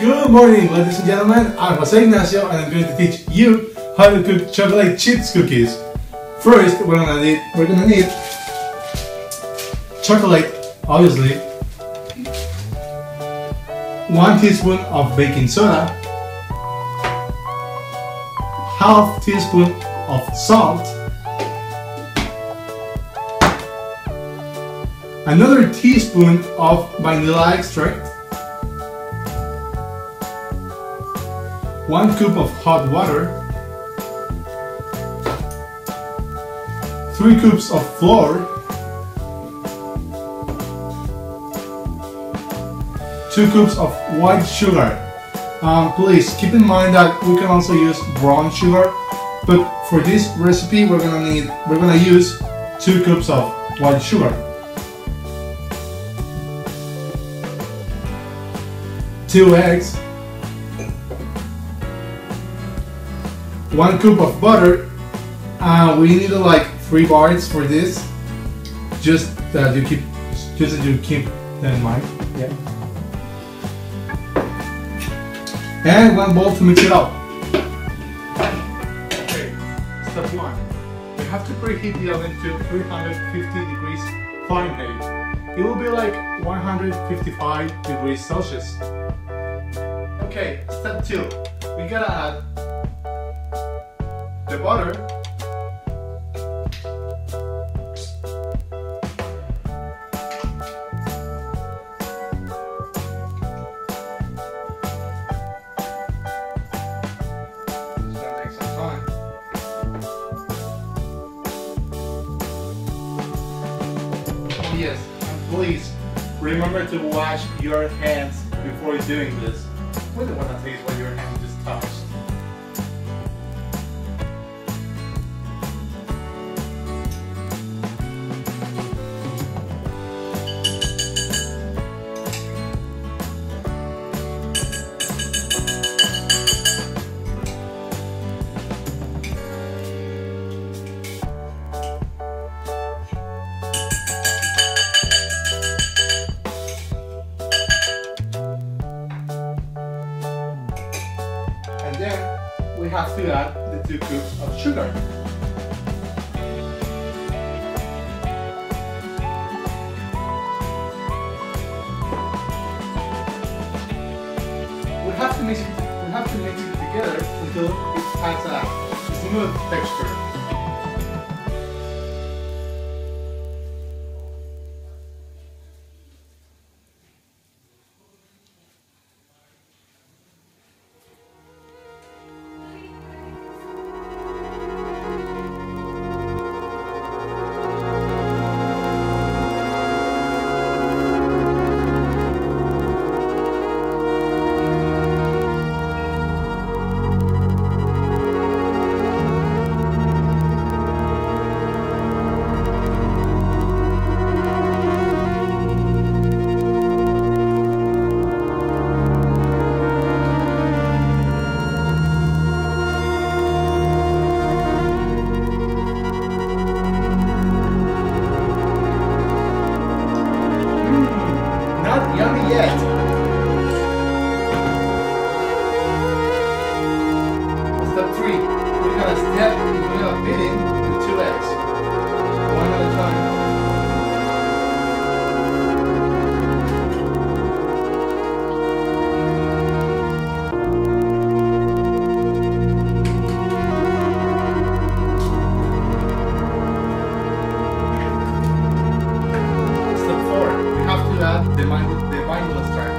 Good morning, ladies and gentlemen. I'm Jose Ignacio and I'm going to teach you how to cook chocolate chips cookies. First, we're gonna need chocolate, obviously, 1 teaspoon of baking soda, half teaspoon of salt, another teaspoon of vanilla extract, 1 cup of hot water, 3 cups of flour, 2 cups of white sugar. Please keep in mind that we can also use brown sugar, but for this recipe we're gonna use 2 cups of white sugar, 2 eggs, 1 cup of butter. We need like 3 bites for this. Just that you keep that in mind. Yeah. And 1 bowl to mix it up. Okay. Step 1. We have to preheat the oven to 350 degrees Fahrenheit. It will be like 155 degrees Celsius. Okay. Step 2. We gotta add the butter, it's gonna take some time. Oh yes, and please remember to wash your hands before doing this. We don't want to taste what your hand just touched. And then we have to add the 2 cups of sugar. We have to mix it together until it has a smooth texture. Not yummy yet. Step 3. We're gonna beat in the 2 eggs, 1 at a time. Step 4. We have to add the vanilla extract.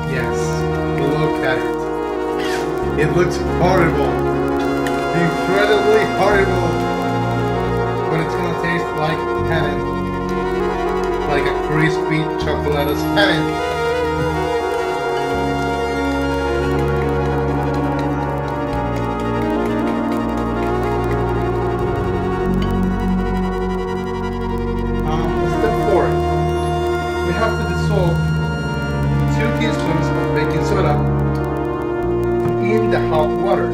Yes, look at it. It looks horrible. Incredibly horrible. But it's gonna taste like heaven. Like a crispy chocolate's heaven. Step 4. We have to dissolve 2 teaspoons of baking soda in the hot water.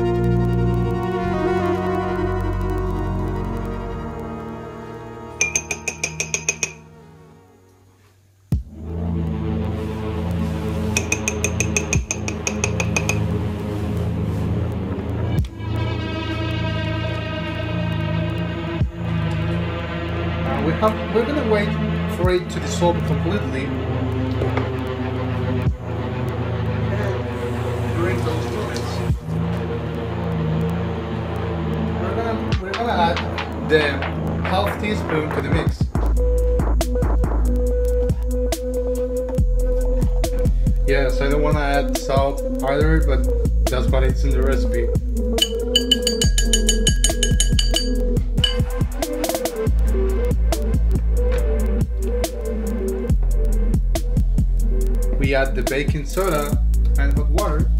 We're gonna wait for it to dissolve completely. And during those moments, we're gonna add the half teaspoon to the mix. Yes, I don't want to add salt either, but that's what it's in the recipe. We add the baking soda and hot water.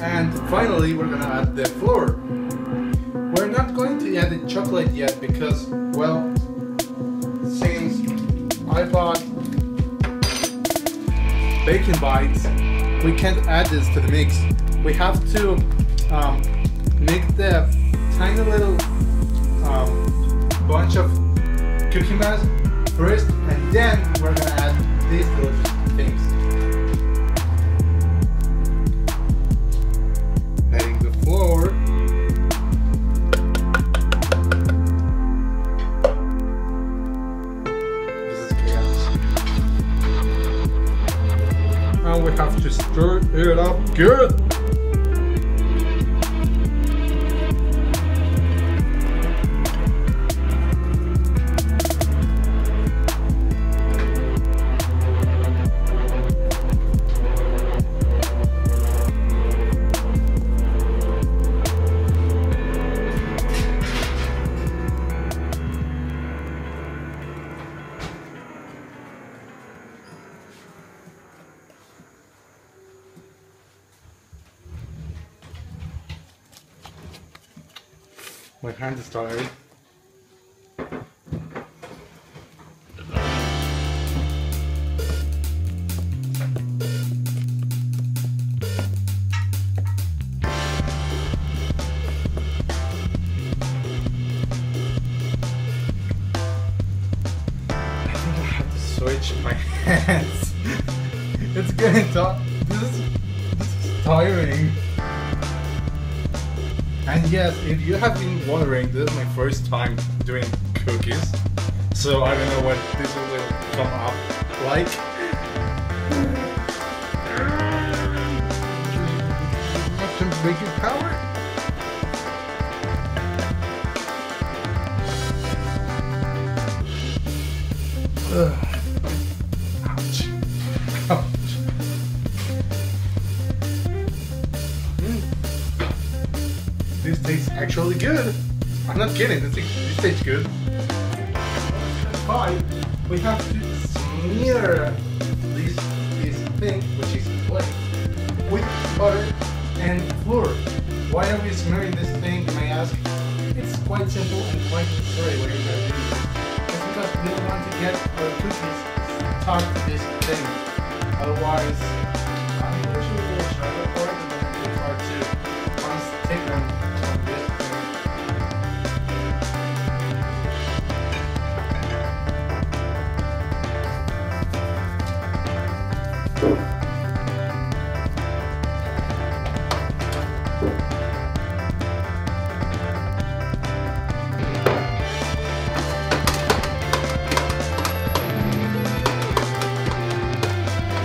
And finally, we're gonna add the flour. We're not going to add the chocolate yet because, well, since I bought Bacon Bites, we can't add this to the mix. We have to make the tiny little bunch of cookie mass first, and then we're gonna add these delicious things. Adding the flour. This is chaos. Now we have to stir it up good. My hand is tired. I think I have to switch my hands. It's getting tough. This is tiring. And yes, if you have been wondering, this is my first time doing cookies, so I don't know what this will come up like. Some baking powder. Ouch. Ouch. This tastes actually good. I'm not kidding, this tastes good. Step 5, we have to smear this thing, which is clay, with butter and flour. Why are we smearing this thing, you may ask? It's quite simple and quite necessary when you're going to do this. It's because we don't want to get our cookies stuck to this thing. Otherwise, I'm usually going to try to pour it and then it's hard to take them.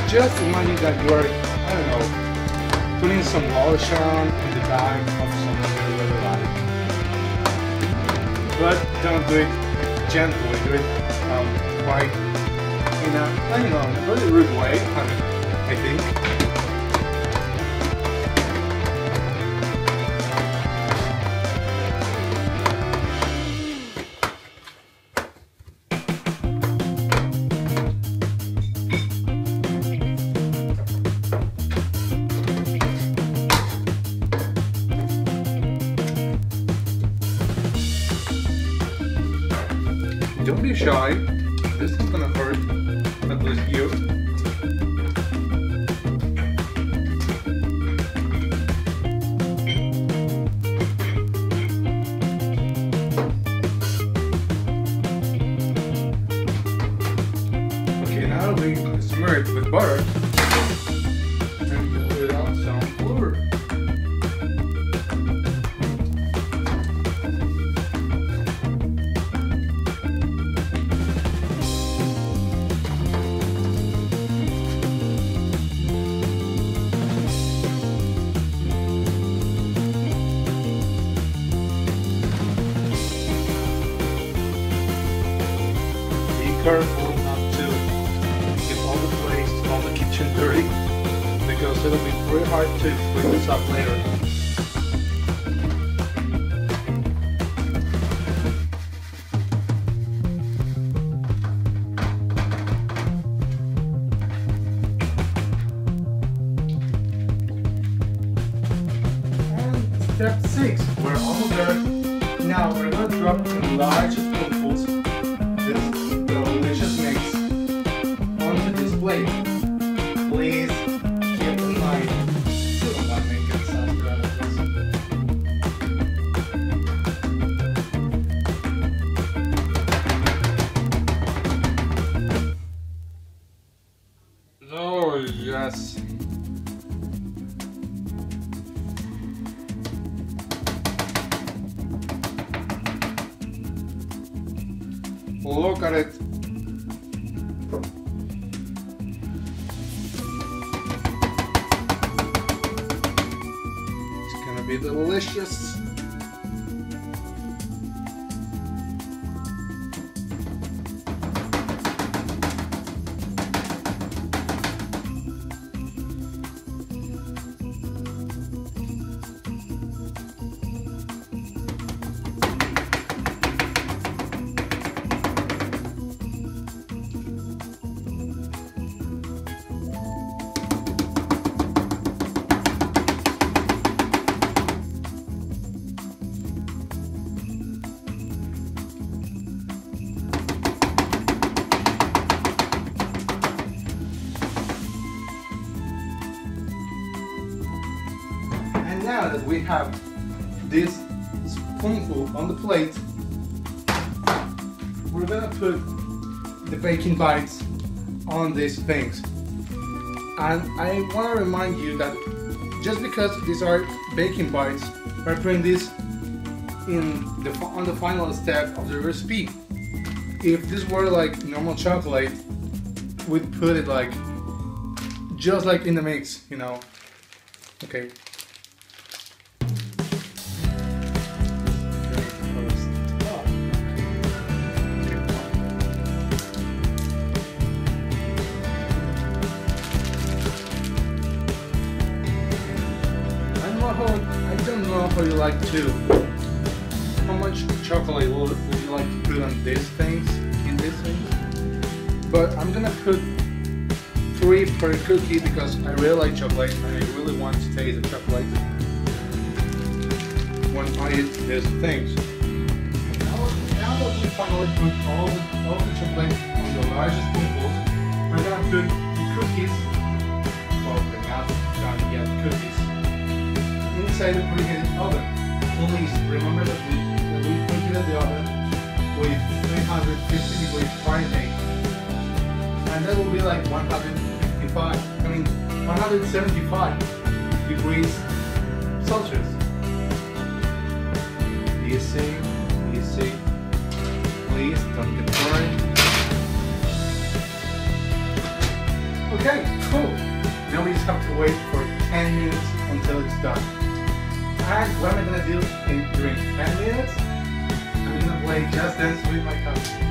Just imagine that you are, I don't know, putting some lotion in the bag of something you really like. But don't do it gently, do it quite in a, I don't know, in a really rude way, I think. Don't be shy, this is gonna hurt, at least you. Okay, now we smear it with butter and put out some flour. Careful not to get all the plates, all the kitchen dirty, because it'll be very hard to clean this up later. And step 6, we're almost there. Now we're going to drop in large spoonfuls this delicious mix onto this plate. Please keep in mind, you don't want to make it sound good at this. Oh yes. Look at it. It's gonna be delicious. Now that we have this spoonful on the plate, we're gonna put the baking bites on these things. And I want to remind you that just because these are baking bites, we're putting this on the final step of the recipe. If this were like normal chocolate, we'd put it like just like in the mix, you know. Okay. I don't know how you like to. How much chocolate would you like to put on these things? In these things? But I'm gonna put 3 per cookie because I really like chocolate and I really want to taste the chocolate when I eat these things. Now that we finally put all the chocolate on the largest spoonfuls, we're gonna put the cookies. Well, they're not done yet. Cookies. Inside the preheated oven. Please remember that we preheated the oven with 350 degrees Fahrenheit, and that will be like 175 degrees Celsius. Easy, easy. Please don't get burned. Okay, cool. Now we just have to wait for 10 minutes until it's done. And what am I gonna do during 10 minutes? I'm gonna play Just Dance with my cousin.